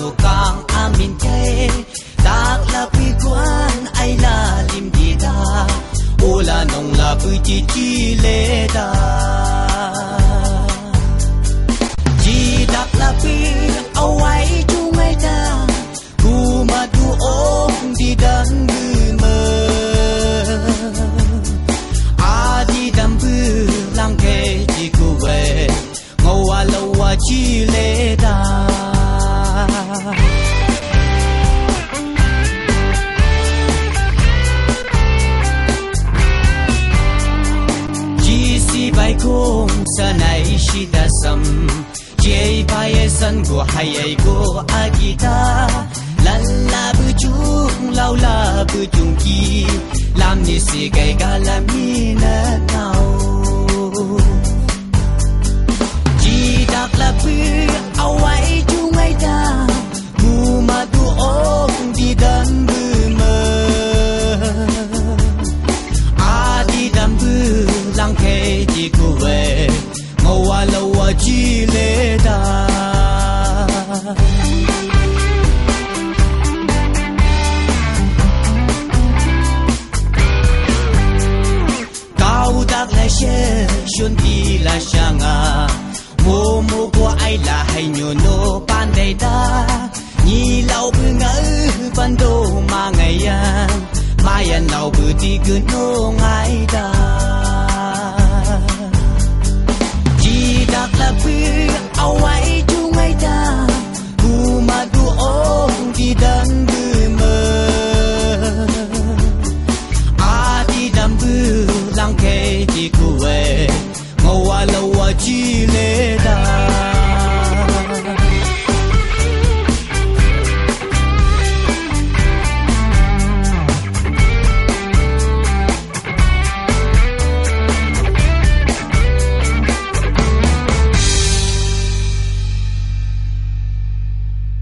no kang amin kay tak lapi kwan ay lalim dita ula nong lapu chi chi le da chi tak lapi awai chung ai ta ku ma du ong di dan mơ a di dam bu lang ke chi ku we ngô wa lo wa chi le da bài khung sa này shi da sam jei bài san go hai ai go agita lan la bu chung lao la bu chung ki lam ni si gai ga la mi na tao ji dak la pu awai chung ai da mu ma du ong di dan bu mơ a di dam bu lang ke ji ku we ngô wa lo wa chi le da cao dak la she shun ti la shanga mo mo kwa ai la hai nyu no pan dai da ni lao bu ngơ ban do ma ngai ya ma yan lao bu ti ku no ngai da dak la pu awai chung ai ta ku ma du ong di dan bu mơ a di dam bu lang ke ji ku we ngô wa lo wa chi le